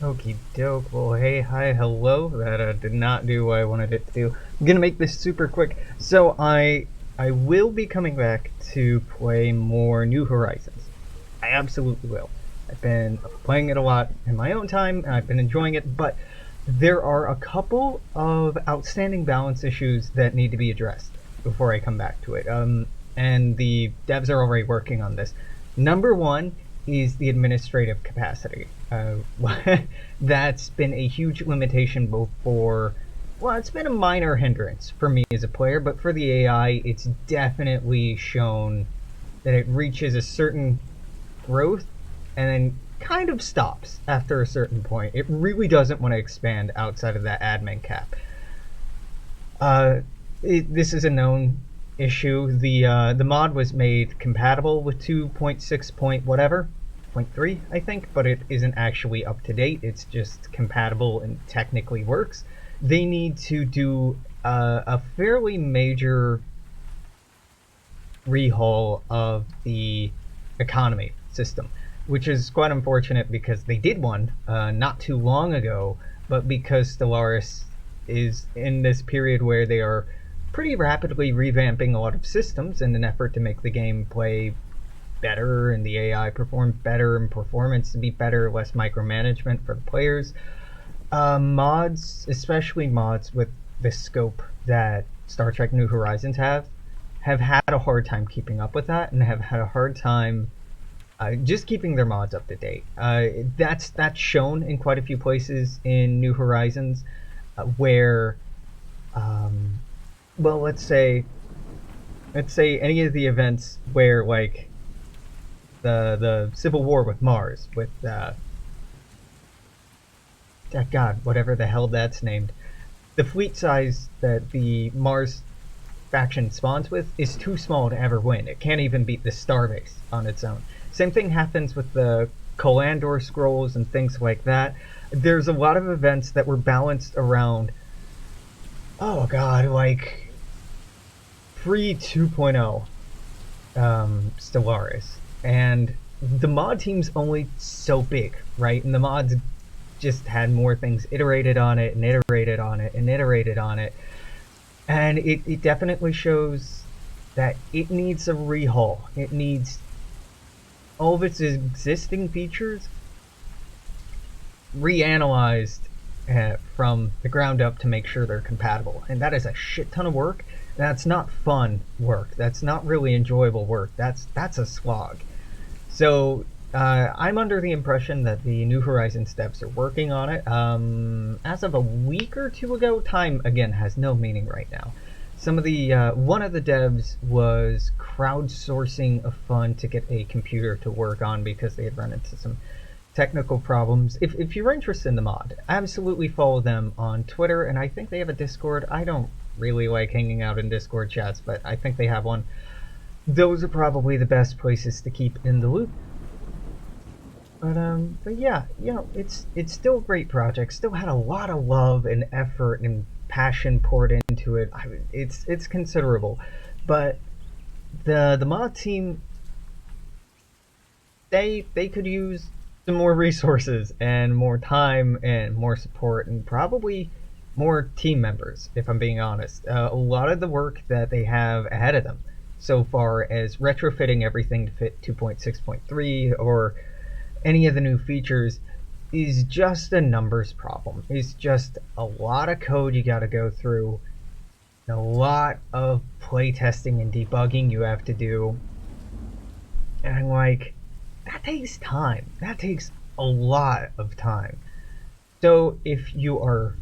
Okie doke. Well, hey, hi, hello. That did not do what I wanted it to do. I'm gonna make this super quick. So I will be coming back to play more New Horizons. I absolutely will. I've been playing it a lot in my own time, and I've been enjoying it. But there are a couple of outstanding balance issues that need to be addressed before I come back to it. And the devs are already working on this. Number one is the administrative capacity. That's been a huge limitation both for, well, it's been a minor hindrance for me as a player, but for the AI, it's definitely shown that it reaches a certain growth and then kind of stops after a certain point. It really doesn't want to expand outside of that admin cap. Uh, this is a known issue. The mod was made compatible with 2.6 point whatever, point 3 I think, but it isn't actually up to date. It's just compatible and technically works. They need to do a fairly major rehaul of the economy system, which is quite unfortunate because they did one not too long ago, but because Stellaris is in this period where they are pretty rapidly revamping a lot of systems in an effort to make the game play better and the AI perform better and performance to be better, less micromanagement for the players. Mods, especially mods with the scope that Star Trek New Horizons have had a hard time keeping up with that and have had a hard time just keeping their mods up to date. That's shown in quite a few places in New Horizons, where, well, let's say any of the events where like the Civil War with Mars, with God, whatever the hell that's named, the fleet size that the Mars faction spawns with is too small to ever win. It can't even beat the Starbase on its own. Same thing happens with the Colandor scrolls and things like that. There's a lot of events that were balanced around, oh god, like pre 2.0 Stellaris. And the mod team's only so big, right? And the mods just had more things iterated on it and iterated on it and iterated on it. And it definitely shows that it needs a rehaul. It needs all of its existing features reanalyzed from the ground up to make sure they're compatible. And that is a shit ton of work. That's not fun work. That's not really enjoyable work. That's a slog. So I'm under the impression that the New Horizons devs are working on it. As of a week or two ago, time again has no meaning right now. Some of the one of the devs was crowdsourcing a fund to get a computer to work on because they had run into some technical problems. If you're interested in the mod, absolutely follow them on Twitter, and I think they have a Discord. I don't really like hanging out in Discord chats, but I think they have one. Those are probably the best places to keep in the loop. But yeah, you know, it's still a great project. Still had a lot of love and effort and passion poured into it. It's considerable, but the mod team, they could use some more resources and more time and more support and probably more team members. If I'm being honest, a lot of the work that they have ahead of them so far as retrofitting everything to fit 2.6.3 or any of the new features is just a numbers problem. It's just a lot of code you got to go through, and a lot of playtesting and debugging you have to do. And like, that takes time. That takes a lot of time. So if you are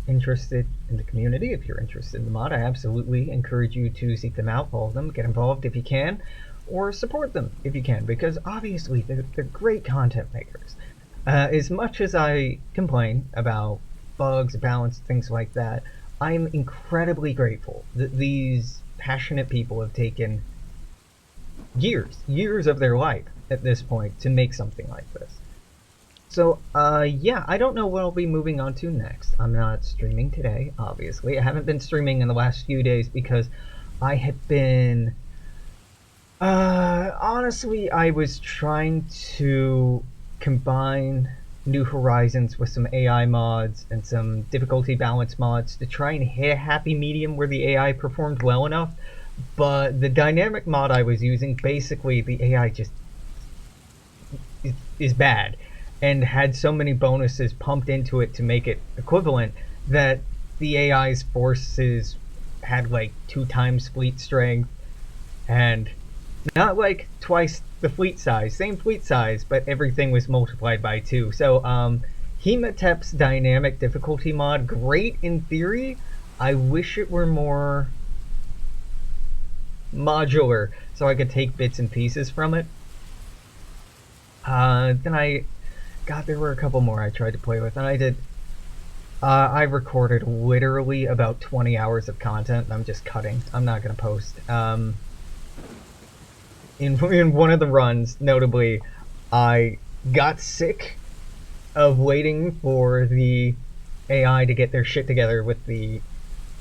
interested in the community, if you're interested in the mod, I absolutely encourage you to seek them out, follow them, get involved if you can, or support them if you can, because obviously they're great content makers. As much as I complain about bugs, balance, things like that, I'm incredibly grateful that these passionate people have taken years of their life at this point to make something like this. So, yeah, I don't know what I'll be moving on to next. I'm not streaming today, obviously. I haven't been streaming in the last few days because I have been... honestly, I was trying to combine New Horizons with some AI mods and some difficulty balance mods to try and hit a happy medium where the AI performed well enough. But the dynamic mod I was using, basically the AI just is bad and had so many bonuses pumped into it to make it equivalent that the AI's forces had like 2 times fleet strength and not like twice the fleet size, same fleet size, but everything was multiplied by 2. So Hematep's dynamic difficulty mod, great in theory. I wish it were more modular so I could take bits and pieces from it. Then there were a couple more I tried to play with, and I recorded literally about 20 hours of content, and I'm just cutting. I'm not going to post. In one of the runs, notably, I got sick of waiting for the AI to get their shit together with the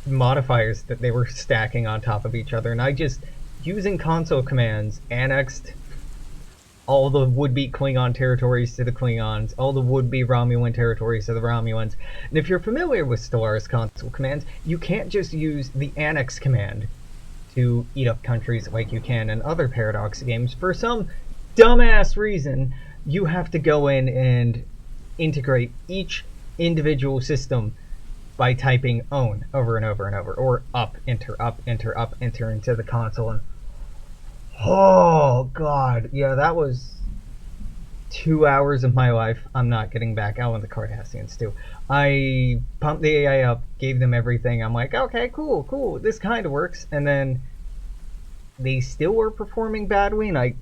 modifiers that they were stacking on top of each other, and I just, using console commands, annexed all the would-be Klingon territories to the Klingons, all the would-be Romulan territories to the Romulans. And if you're familiar with Stellaris console commands, you can't just use the annex command to eat up countries like you can in other Paradox games. For some dumbass reason, you have to go in and integrate each individual system by typing own over and over and over, or up, enter, into the console. And oh god, yeah, that was 2 hours of my life I'm not getting back. Oh, and the Cardassians too. I pumped the AI up, gave them everything. I'm like, okay, cool, this kind of works. And then they still were performing badly, and I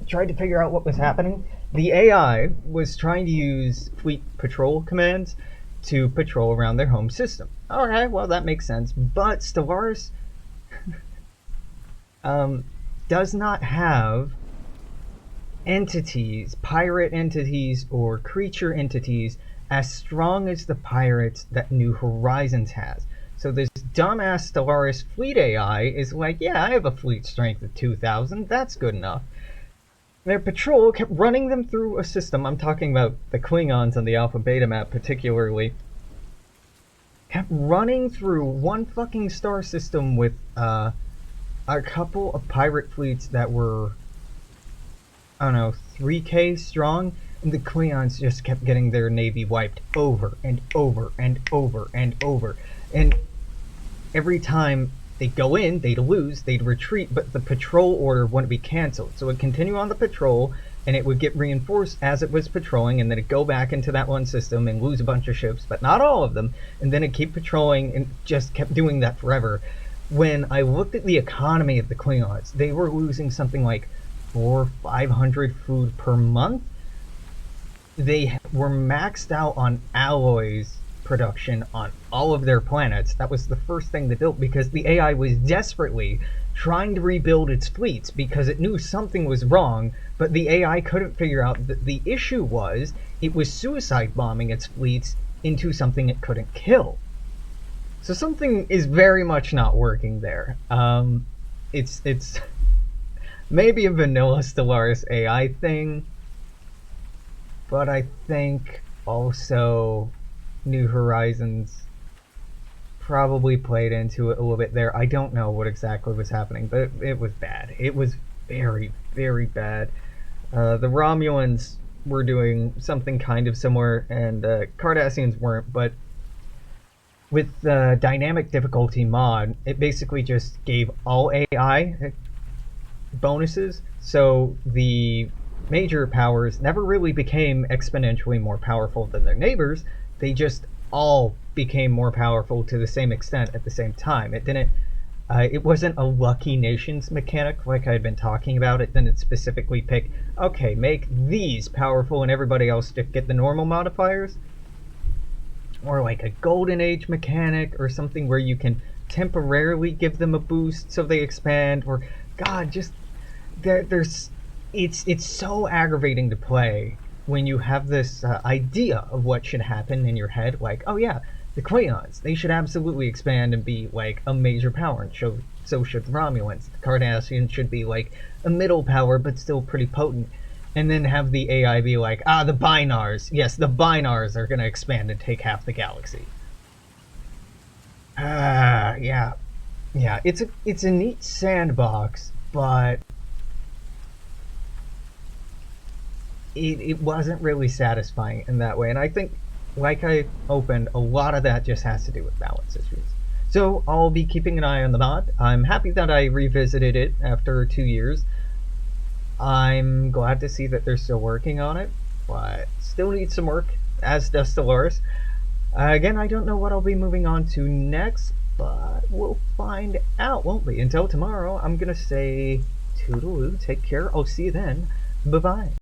tried to figure out what was happening. The AI was trying to use fleet patrol commands to patrol around their home system. Okay, well, that makes sense. But Stellaris does not have entities, pirate entities or creature entities, as strong as the pirates that New Horizons has. So this dumbass Stellaris fleet AI is like, yeah, I have a fleet strength of 2,000, that's good enough. Their patrol kept running them through a system, I'm talking about the Klingons on the Alpha Beta map particularly, kept running through one fucking star system with a couple of pirate fleets that were, I don't know, 3K strong, and the Klingons just kept getting their navy wiped over and over and over and over. And every time they'd go in, they'd lose, they'd retreat, but the patrol order wouldn't be cancelled. So it'd continue on the patrol, and it would get reinforced as it was patrolling, and then it'd go back into that one system and lose a bunch of ships, but not all of them, and then it'd keep patrolling and just kept doing that forever. When I looked at the economy of the Klingons, they were losing something like 400 or 500 food per month. They were maxed out on alloys production on all of their planets. That was the first thing they built because the AI was desperately trying to rebuild its fleets because it knew something was wrong, but the AI couldn't figure out that the issue was it was suicide bombing its fleets into something it couldn't kill. So something is very much not working there. It's maybe a vanilla Stellaris AI thing, but I think also New Horizons probably played into it a little bit there. I don't know what exactly was happening, but it was bad. It was very, very bad. The Romulans were doing something kind of similar, and Cardassians weren't, but with the dynamic difficulty mod, it basically just gave all AI bonuses, so the major powers never really became exponentially more powerful than their neighbors. They just all became more powerful to the same extent at the same time. It wasn't a lucky nations mechanic like I had been talking about. It didn't specifically pick, okay, make these powerful and everybody else just get the normal modifiers. Or like a golden age mechanic or something where you can temporarily give them a boost so they expand. Or god, just it's so aggravating to play when you have this idea of what should happen in your head, like, oh yeah, the Klingons, they should absolutely expand and be like a major power, and so should the Romulans. The Cardassians should be like a middle power but still pretty potent. and then have the AI be like, ah, the binars. Yes, the binars are going to expand and take half the galaxy. Ah, yeah. Yeah, it's a neat sandbox, but it wasn't really satisfying in that way. And I think, like I opened, a lot of that just has to do with balance issues. So I'll be keeping an eye on the mod. I'm happy that I revisited it after 2 years. I'm glad to see that they're still working on it, but still needs some work, as does Dolores. Again, I don't know what I'll be moving on to next, but we'll find out, won't we? Until tomorrow, I'm gonna say toodaloo, take care, I'll see you then, bye-bye.